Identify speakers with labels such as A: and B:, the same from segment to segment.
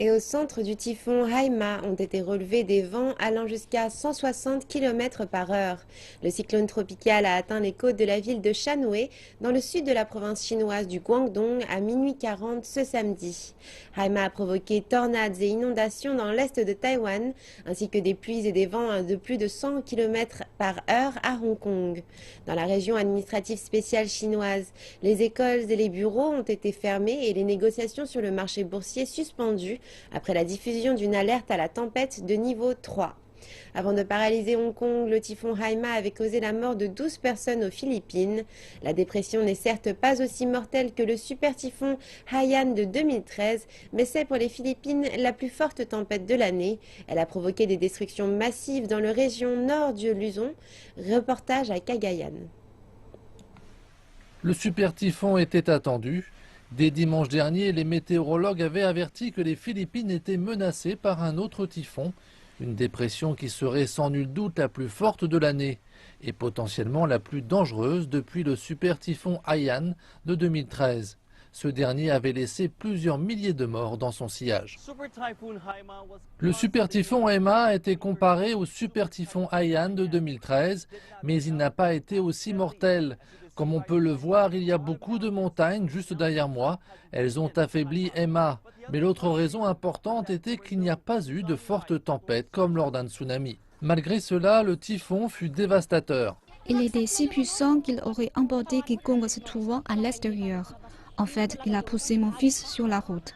A: Et au centre du typhon Haima ont été relevés des vents allant jusqu'à 160 km par heure. Le cyclone tropical a atteint les côtes de la ville de Shanwei, dans le sud de la province chinoise du Guangdong, à minuit 40 ce samedi. Haima a provoqué tornades et inondations dans l'est de Taïwan, ainsi que des pluies et des vents de plus de 100 km par heure à Hong Kong. Dans la région administrative spéciale chinoise, les écoles et les bureaux ont été fermés et les négociations sur le marché boursier suspendues après la diffusion d'une alerte à la tempête de niveau 3. Avant de paralyser Hong Kong, le typhon Haima avait causé la mort de 12 personnes aux Philippines. La dépression n'est certes pas aussi mortelle que le super typhon Haiyan de 2013, mais c'est pour les Philippines la plus forte tempête de l'année. Elle a provoqué des destructions massives dans la région nord de Luzon. Reportage à Cagayan.
B: Le super typhon était attendu. Dès dimanche dernier, les météorologues avaient averti que les Philippines étaient menacées par un autre typhon, une dépression qui serait sans nul doute la plus forte de l'année et potentiellement la plus dangereuse depuis le super typhon Haiyan de 2013. Ce dernier avait laissé plusieurs milliers de morts dans son sillage. Le super typhon Emma a été comparé au super typhon Haiyan de 2013, mais il n'a pas été aussi mortel. Comme on peut le voir, il y a beaucoup de montagnes juste derrière moi. Elles ont affaibli Emma. Mais l'autre raison importante était qu'il n'y a pas eu de fortes tempêtes comme lors d'un tsunami. Malgré cela, le typhon fut dévastateur.
C: Il était si puissant qu'il aurait emporté quiconque se trouvant à l'extérieur. En fait, il a poussé mon fils sur la route.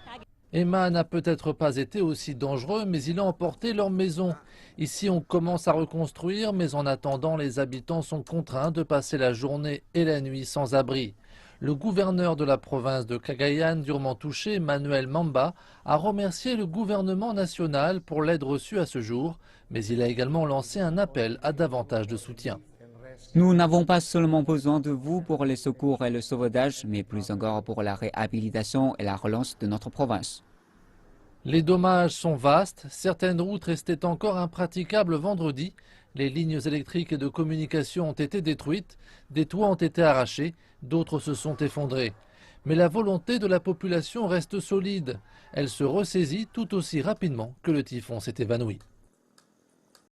B: Emma n'a peut-être pas été aussi dangereux, mais il a emporté leur maison. Ici, on commence à reconstruire, mais en attendant, les habitants sont contraints de passer la journée et la nuit sans abri. Le gouverneur de la province de Cagayan, durement touché, Manuel Mamba, a remercié le gouvernement national pour l'aide reçue à ce jour, mais il a également lancé un appel à davantage de soutien.
D: Nous n'avons pas seulement besoin de vous pour les secours et le sauvetage, mais plus encore pour la réhabilitation et la relance de notre province.
B: Les dommages sont vastes, certaines routes restaient encore impraticables vendredi, les lignes électriques et de communication ont été détruites, des toits ont été arrachés, d'autres se sont effondrés. Mais la volonté de la population reste solide, elle se ressaisit tout aussi rapidement que le typhon s'est évanoui.